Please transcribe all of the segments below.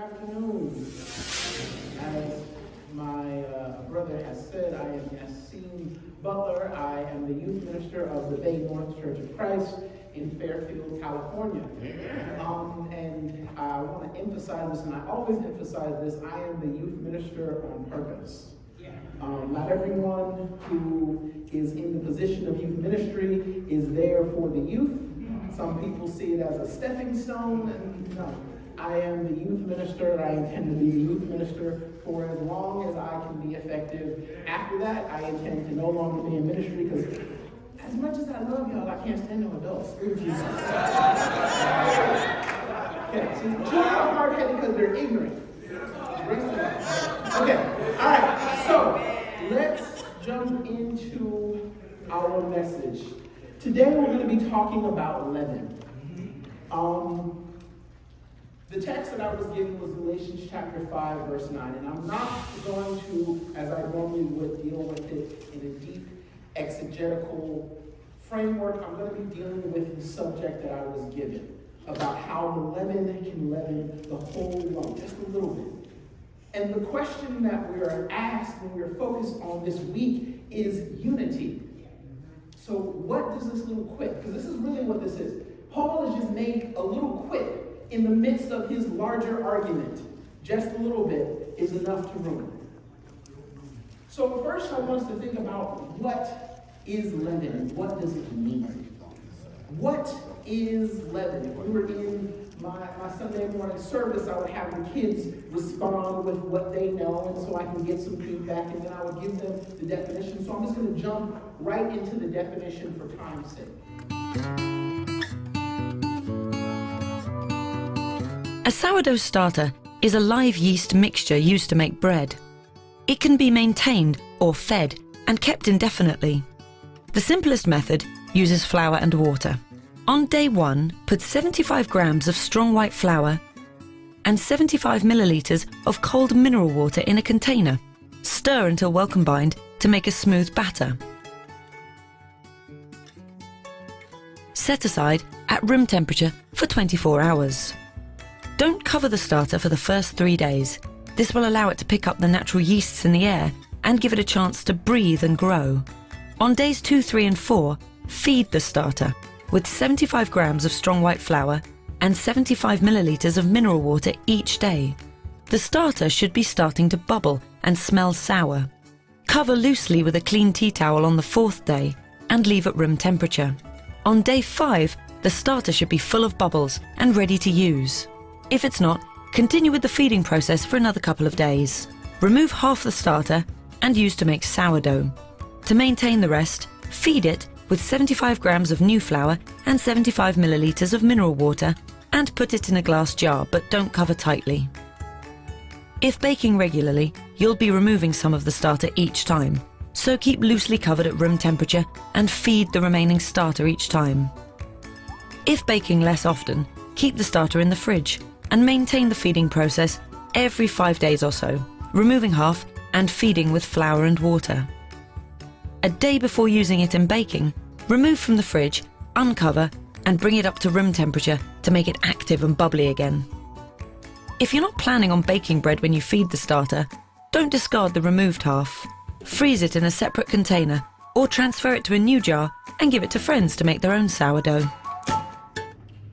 afternoon. As my brother has said, I am Yasim Butler. I am the youth minister of the Bay North Church of Christ in Fairfield, California. And I want to emphasize this, and I always emphasize this, I am the youth minister on purpose. Not everyone who is in the position of youth ministry is there for the youth. Some people see it as a stepping stone, and no. I am the youth minister. I intend to be the youth minister for as long as I can be effective. After that, I intend to no longer be in ministry because as much as I love y'all, I can't stand no adults. Screw Jesus. Okay, so children are hard-headed because they're ignorant. Okay, all right, so let's jump into our message. Today we're going to be talking about leaven. The text that I was given was Galatians chapter 5, verse 9, and I'm not going to, as I normally would, deal with it in a deep exegetical framework. I'm going to be dealing with the subject that I was given, about how the leaven can leaven the whole lump, just a little bit. And the question that we are asked when we're focused on this week is unity. So what does this little quip, because this is really what this is. Paul has just made a little quip in the midst of his larger argument. Just a little bit is enough to ruin it. So first I want us to think about what is leaven? What does it mean? What is leaven? If we were in my Sunday morning service, I would have the kids respond with what they know, and so I can get some feedback, and then I would give them the definition. So I'm just going to jump right into the definition for time's sake. A sourdough starter is a live yeast mixture used to make bread. It can be maintained or fed and kept indefinitely. The simplest method uses flour and water. On day 1, put 75 grams of strong white flour and 75 milliliters of cold mineral water in a container. Stir until well combined to make a smooth batter. Set aside at room temperature for 24 hours. Don't cover the starter for the first 3 days. This will allow it to pick up the natural yeasts in the air and give it a chance to breathe and grow. On days 2, 3 and 4, feed the starter with 75 grams of strong white flour and 75 milliliters of mineral water each day. The starter should be starting to bubble and smell sour. Cover loosely with a clean tea towel on the 4th day and leave at room temperature. On day 5, the starter should be full of bubbles and ready to use. If it's not, continue with the feeding process for another couple of days. Remove half the starter and use to make sourdough. To maintain the rest, feed it with 75 grams of new flour and 75 milliliters of mineral water and put it in a glass jar, but don't cover tightly. If baking regularly, you'll be removing some of the starter each time, so keep loosely covered at room temperature and feed the remaining starter each time. If baking less often, keep the starter in the fridge and maintain the feeding process every 5 days or so, removing half and feeding with flour and water. A day before using it in baking, remove from the fridge, uncover, and bring it up to room temperature to make it active and bubbly again. If you're not planning on baking bread when you feed the starter, don't discard the removed half. Freeze it in a separate container or transfer it to a new jar and give it to friends to make their own sourdough.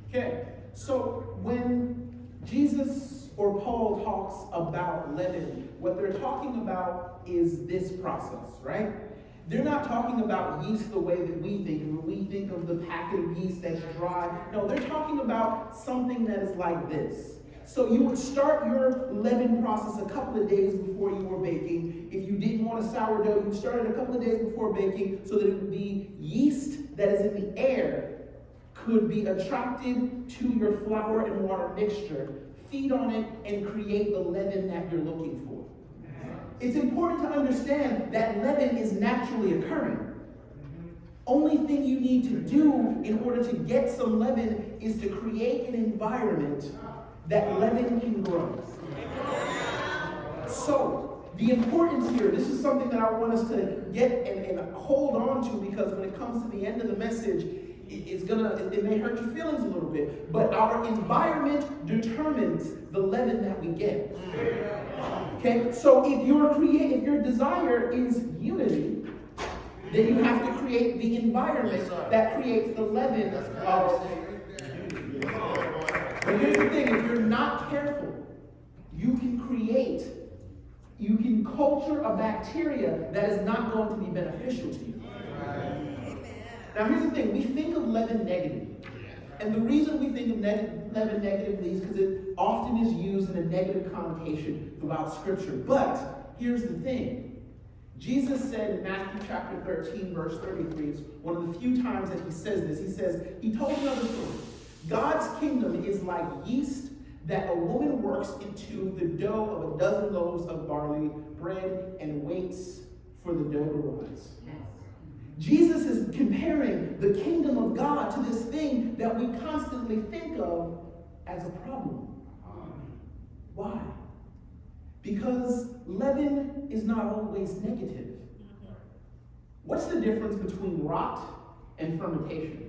Okay, so when Jesus or Paul talks about leaven, what they're talking about is this process, right? They're not talking about yeast the way that we think. When we think of the packet of yeast that's dry, no, they're talking about something that is like this. So you would start your leaven process a couple of days before you were baking. If you didn't want a sourdough, you'd start it a couple of days before baking so that the yeast that is in the air could be attracted to your flour and water mixture, feed on it, and create the leaven that you're looking for. It's important to understand that leaven is naturally occurring. Only thing you need to do in order to get some leaven is to create an environment that leaven can grow. So, the importance here, this is something that I want us to get and hold on to, because when it comes to the end of the message, it may hurt your feelings a little bit, but our environment determines the leaven that we get. Okay, so if your desire is unity, then you have to create the environment that creates the leaven of. But here's the thing, if you're not careful, you can culture a bacteria that is not going to be beneficial to you. Now here's the thing, we think of leaven negatively. And the reason we think of leaven negatively is because it often is used in a negative connotation throughout Scripture. But here's the thing. Jesus said in Matthew chapter 13, verse 33, it's one of the few times that he says this. He told another story. God's kingdom is like yeast that a woman works into the dough of a dozen loaves of barley bread and waits for the dough to rise. Jesus is comparing the kingdom of God to this thing that we constantly think of as a problem. Why? Because leaven is not always negative. What's the difference between rot and fermentation?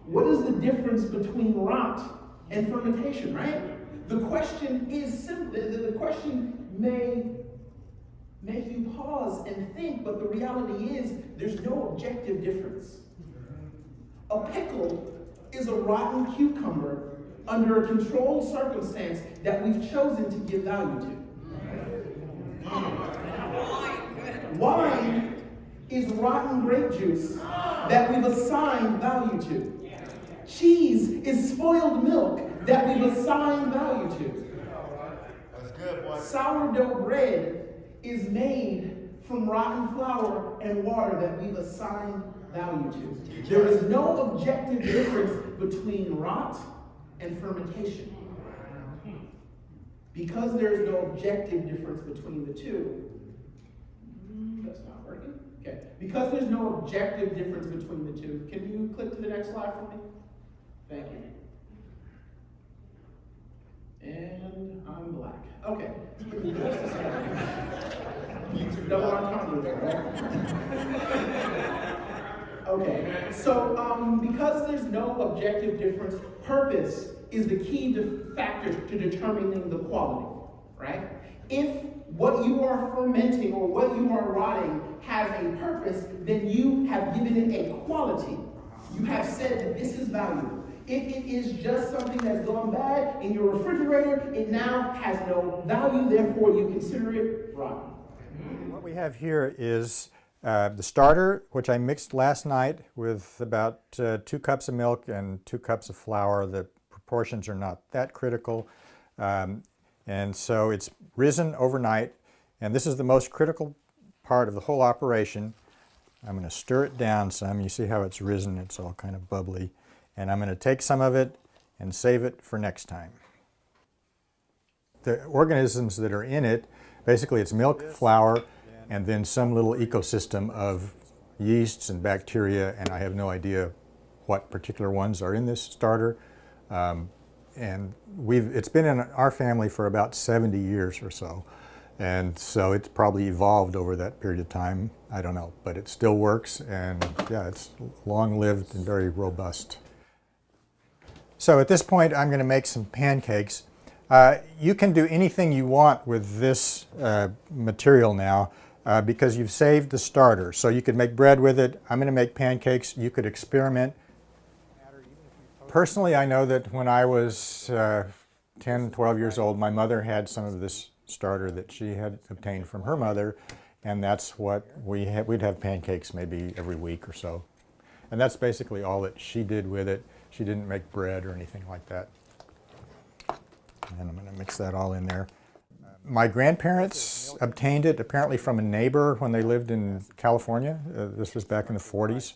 What is the difference between rot and fermentation, right? The question is simple. The question may make you pause and think, but the reality is there's no objective difference. A pickle is a rotten cucumber under a controlled circumstance that we've chosen to give value to. Wine is rotten grape juice that we've assigned value to. Cheese is spoiled milk that we've assigned value to. Sourdough bread is made from rotten flour and water that we've assigned value to. There is no objective difference between rot and fermentation. Because there is no objective difference between the two. That's not working. Okay. Because there's no objective difference between the two, can you click to the next slide for me? Thank you. And I'm black. Okay. Double entendre, right? Okay. So, because there's no objective difference, purpose is the key factor to determining the quality, right? If what you are fermenting or what you are rotting has a purpose, then you have given it a quality. You have said that this is valuable. If it is just something that's gone bad in your refrigerator, it now has no value, therefore you consider it rotten. What we have here is the starter, which I mixed last night with about 2 cups of milk and 2 cups of flour. The proportions are not that critical. And so it's risen overnight. And this is the most critical part of the whole operation. I'm going to stir it down some. You see how it's risen. It's all kind of bubbly. And I'm going to take some of it and save it for next time. The organisms that are in it, basically it's milk, flour, and then some little ecosystem of yeasts and bacteria, and I have no idea what particular ones are in this starter. And it's been in our family for about 70 years or so. And so it's probably evolved over that period of time. I don't know, but it still works, and yeah, it's long-lived and very robust. So at this point, I'm going to make some pancakes. You can do anything you want with this material now because you've saved the starter. So you could make bread with it. I'm going to make pancakes. You could experiment. Personally, I know that when I was 10, 12 years old, my mother had some of this starter that she had obtained from her mother, and that's what we'd have pancakes maybe every week or so. And that's basically all that she did with it. She didn't make bread or anything like that. And I'm going to mix that all in there. My grandparents obtained it apparently from a neighbor when they lived in California. This was back in the 40s.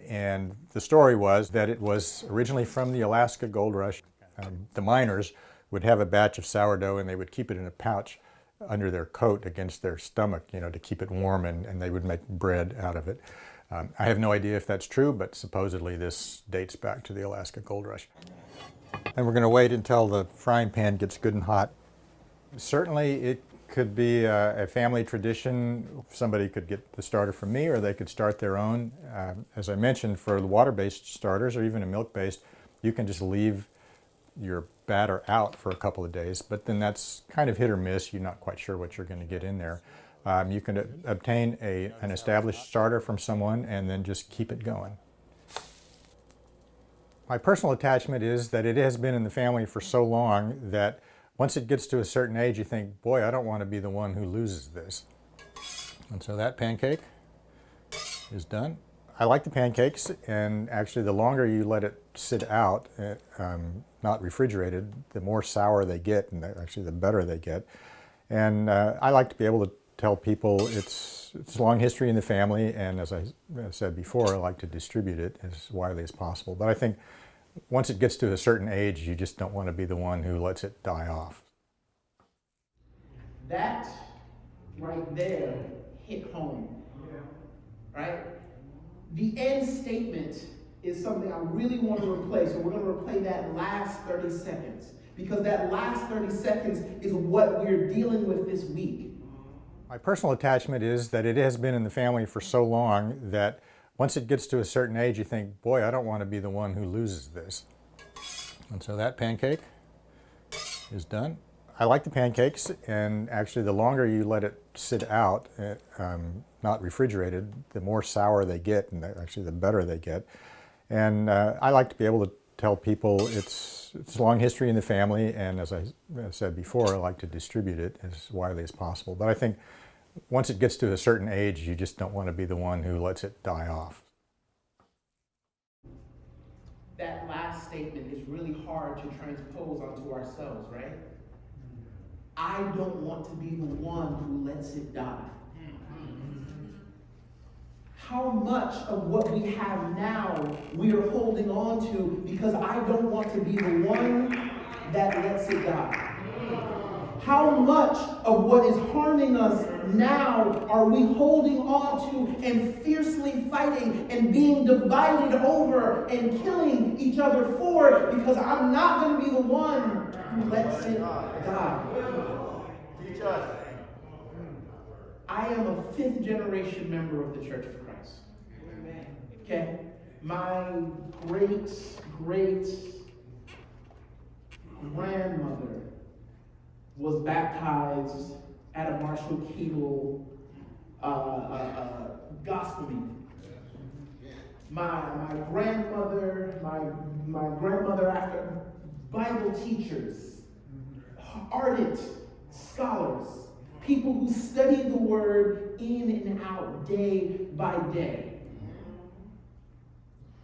And the story was that it was originally from the Alaska Gold Rush. The miners would have a batch of sourdough and they would keep it in a pouch under their coat against their stomach, you know, to keep it warm, and they would make bread out of it. I have no idea if that's true, but supposedly this dates back to the Alaska Gold Rush. And we're going to wait until the frying pan gets good and hot. Certainly it could be a family tradition. Somebody could get the starter from me, or they could start their own. As I mentioned, for the water-based starters, or even a milk-based, you can just leave your batter out for a couple of days, but then that's kind of hit or miss. You're not quite sure what you're going to get in there. You can obtain an established starter from someone and then just keep it going. My personal attachment is that it has been in the family for so long that once it gets to a certain age, you think, boy, I don't want to be the one who loses this. And so that pancake is done. I like the pancakes, and actually the longer you let it sit out, not refrigerated, the more sour they get, and actually the better they get. And I like to be able to tell people it's a long history in the family, and as I said before, I like to distribute it as widely as possible. But I think once it gets to a certain age, you just don't want to be the one who lets it die off. That right there hit home, right? The end statement is something I really want to replay, so we're going to replay that last 30 seconds, because that last 30 seconds is what we're dealing with this week. My personal attachment is that it has been in the family for so long that once it gets to a certain age, you think, boy, I don't want to be the one who loses this. And so that pancake is done. I like the pancakes, and actually the longer you let it sit out, not refrigerated, the more sour they get, and actually the better they get. And I like to be able to tell people it's a long history in the family, and as I said before, I like to distribute it as widely as possible. But I think once it gets to a certain age, you just don't want to be the one who lets it die off. That last statement is really hard to transpose onto ourselves, right? I don't want to be the one who lets it die. How much of what we have now we are holding on to because I don't want to be the one that lets it die? How much of what is harming us now are we holding on to and fiercely fighting and being divided over and killing each other for because I'm not going to be the one who lets it die? Teach us. I am a 5th generation member of the Church of Christ. Okay? My great grandmother was baptized at a Marshall Kegel gospel meeting. My grandmother after Bible teachers, ardent scholars, people who study the word in and out day by day.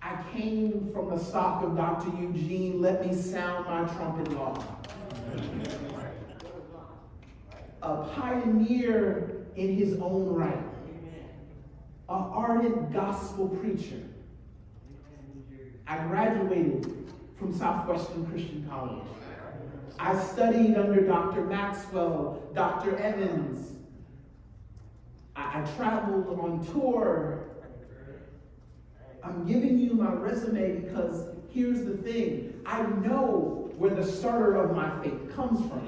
I came from the stock of Dr. Eugene, let me sound my trumpet long. A pioneer in his own right. An ardent gospel preacher. I graduated from Southwestern Christian College. I studied under Dr. Maxwell, Dr. Evans. I traveled on tour. I'm giving you my resume because here's the thing. I know where the starter of my faith comes from.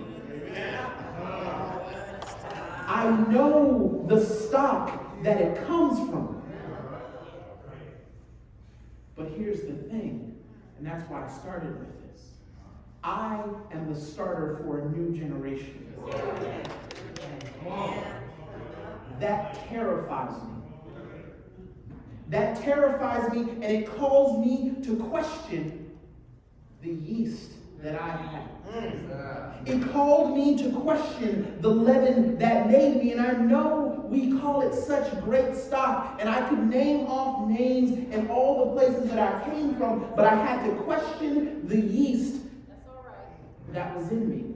I know the stock that it comes from. But here's the thing, and that's why I started with this. I am the starter for a new generation. That terrifies me. That terrifies me, and it calls me to question the yeast that I have. It called me to question the leaven that made me, and I know we call it such great stock, and I could name off names and all the places that I came from, but I had to question the yeast that was in me.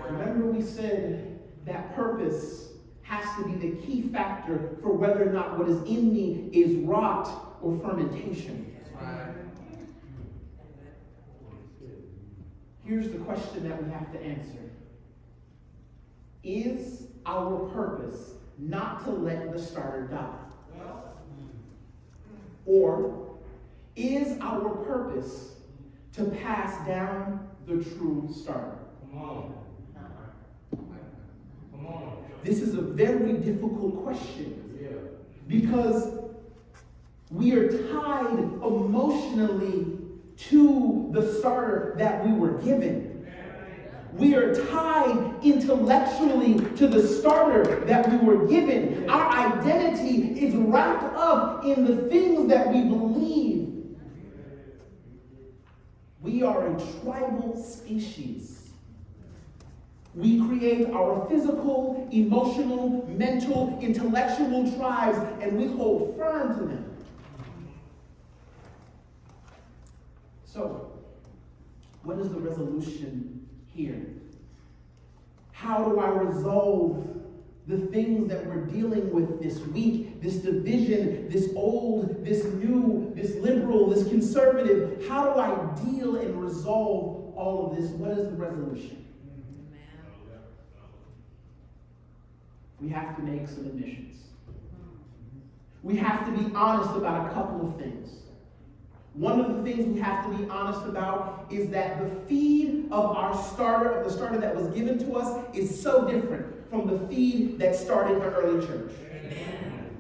Remember we said that purpose has to be the key factor for whether or not what is in me is rot or fermentation. Here's the question that we have to answer. Is our purpose not to let the starter die? Or is our purpose to pass down the true starter? This is a very difficult question because we are tied emotionally to the starter that we were given. We are tied intellectually to the starter that we were given. Our identity is wrapped up in the things that we believe. We are a tribal species. We create our physical, emotional, mental, intellectual tribes, and we hold firm to them. So, what is the resolution here? How do I resolve the things that we're dealing with this week, this division, this old, this new, this liberal, this conservative? How do I deal and resolve all of this? What is the resolution? We have to make some admissions. We have to be honest about a couple of things. One of the things we have to be honest about is that the feed of our starter, of the starter that was given to us, is so different from the feed that started the early church. Amen.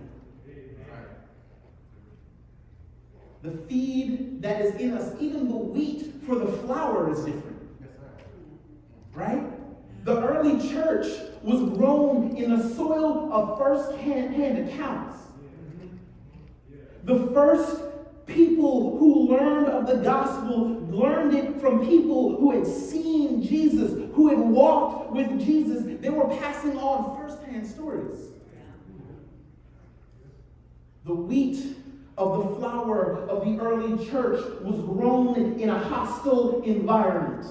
The feed that is in us, even the wheat for the flour, is different. Right? The early church was grown in a soil of first-hand accounts. The first people who learned of the gospel learned it from people who had seen Jesus, who had walked with Jesus. They were passing on first-hand stories. The wheat of the flour of the early church was grown in a hostile environment.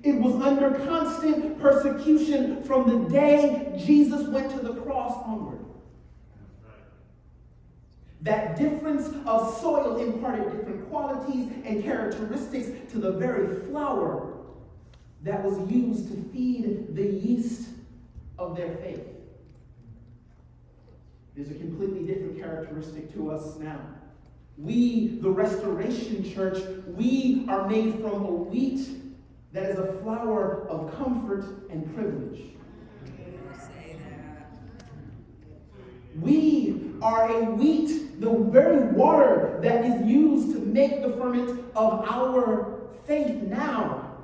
It was under constant persecution from the day Jesus went to the cross onward. That difference of soil imparted different qualities and characteristics to the very flour that was used to feed the yeast of their faith. There's a completely different characteristic to us now. We, the Restoration Church, we are made from a wheat that is a flour of comfort and privilege. We are a wheat, the very water that is used to make the ferment of our faith now.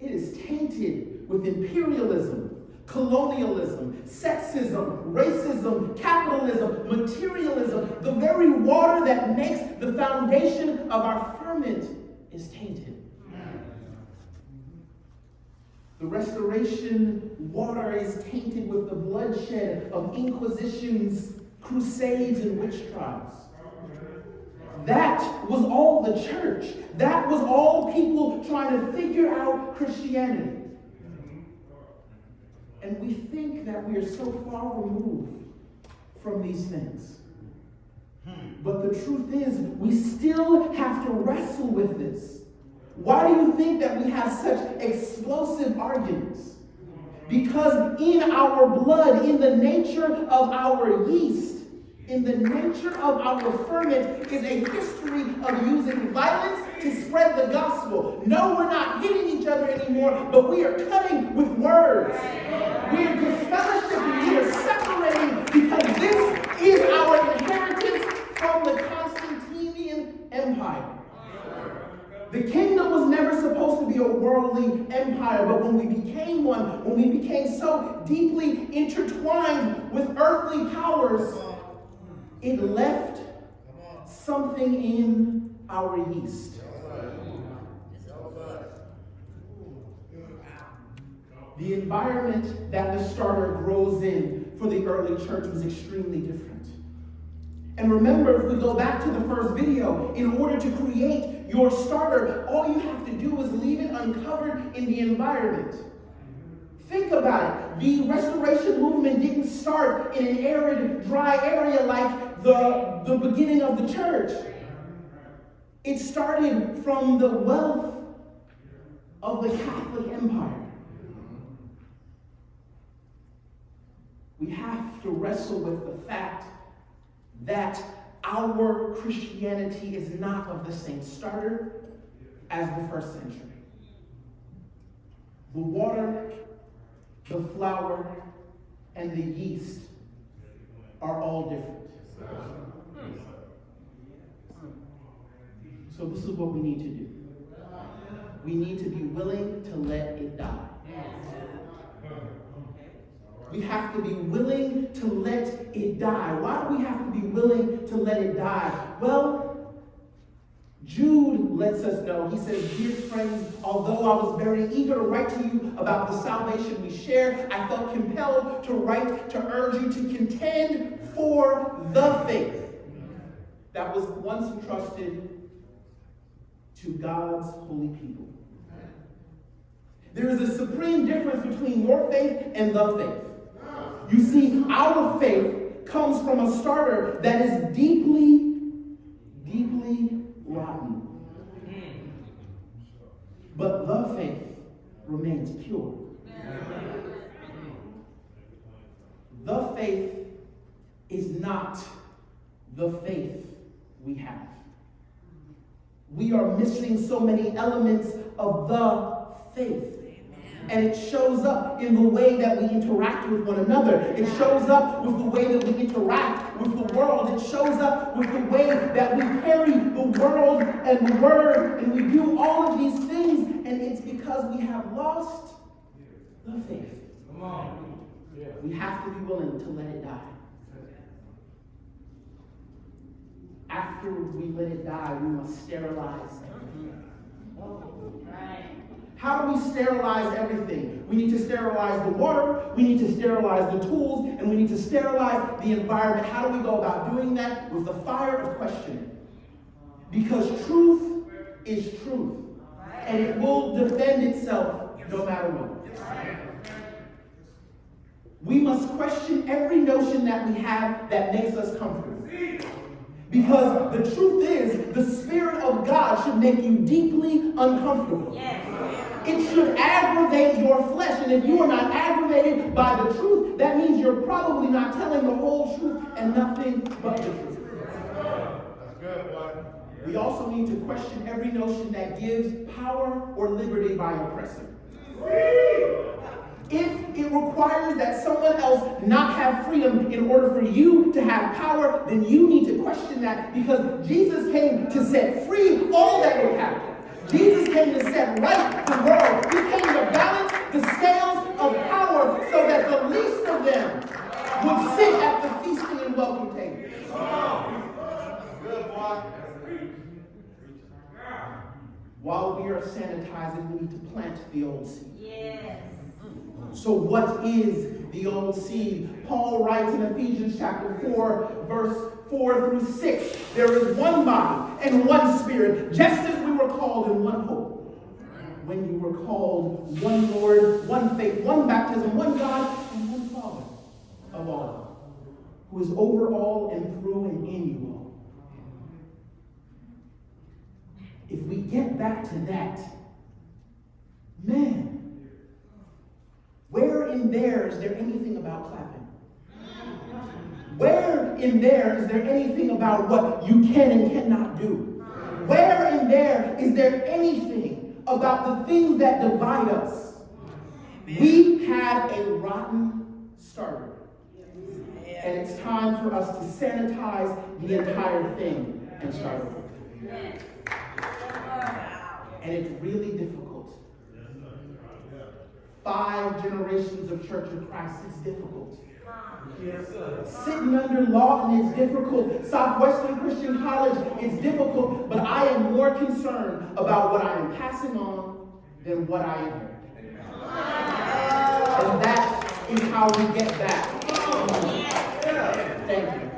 It is tainted with imperialism, colonialism, sexism, racism, capitalism, materialism. The very water that makes the foundation of our ferment is tainted. The Restoration water is tainted with the bloodshed of inquisitions, crusades, and witch trials. That was all the church. That was all people trying to figure out Christianity. And we think that we are so far removed from these things. But the truth is, we still have to wrestle with this. Why do you think that we have such explosive arguments? Because in our blood, in the nature of our yeast, in the nature of our ferment, is a history of using violence to spread the gospel. No, we're not hitting each other anymore, but we are cutting with words. We are disfellowshipping, we are separating, because this is our inheritance from the Constantinian Empire. The kingdom was never supposed to be a worldly empire, but when we became one, when we became so deeply intertwined with earthly powers, it left something in our yeast. The environment that the starter grows in for the early church was extremely different. And remember, if we go back to the first video, in order to create your starter, all you have to do is leave it uncovered in the environment. Think about it. The Restoration movement didn't start in an arid, dry area like the beginning of the church. It started from the wealth of the Catholic Empire. We have to wrestle with the fact that our Christianity is not of the same starter as the first century. The water, the flour, and the yeast are all different. So this is what we need to do. We need to be willing to let it die. We have to be willing to let it die. Why do we have to be willing to let it die? Well, Jude lets us know. He says, "Dear friends, although I was very eager to write to you about the salvation we share, I felt compelled to write to urge you to contend for the faith that was once entrusted to God's holy people." There is a supreme difference between your faith and the faith. You see, our faith comes from a starter that is deeply, deeply rotten. But the faith remains pure. The faith is not the faith we have. We are missing so many elements of the faith. And it shows up in the way that we interact with one another. It shows up with the way that we interact with the world. It shows up with the way that we carry the world and the word. And we do all of these things. And it's because we have lost the faith. Come on. We have to be willing to let it die. After we let it die, we must sterilize everything. How do we sterilize everything? We need to sterilize the water, we need to sterilize the tools, and we need to sterilize the environment. How do we go about doing that? With the fire of questioning. Because truth is truth, and it will defend itself no matter what. We must question every notion that we have that makes us comfortable. Because the truth is, the Spirit of God should make you deeply uncomfortable. It should aggravate your flesh. And if you are not aggravated by the truth, that means you're probably not telling the whole truth and nothing but the truth. That's good, boy. We also need to question every notion that gives power or liberty by oppressing. If it requires that someone else not have freedom in order for you to have power, then you need to question that, because Jesus came to set free all that were captive. Jesus came to set right the world. He came to balance the scales of power so that the least of them would sit at the feasting and welcome table. Good, boy. While we are sanitizing, we need to plant the old seed. So what is the old seed? Paul writes in Ephesians chapter 4, verse 4 through 6, "There is one body and one Spirit, just as we were called in one hope. When you were called, one Lord, one faith, one baptism, one God, and one Father of all, who is over all and through and in you all." If we get back to that, man, where in there is there anything about clapping? Where in there is there anything about what you can and cannot do? Where in there is there anything about the things that divide us? We have a rotten starter. And it's time for us to sanitize the entire thing and start over. And it's really difficult. 5 generations of Church of Christ is difficult. Sitting under Lawton is difficult. Southwestern Christian College is difficult. But I am more concerned about what I am passing on than what I inherit. And that is how we get back. Thank you.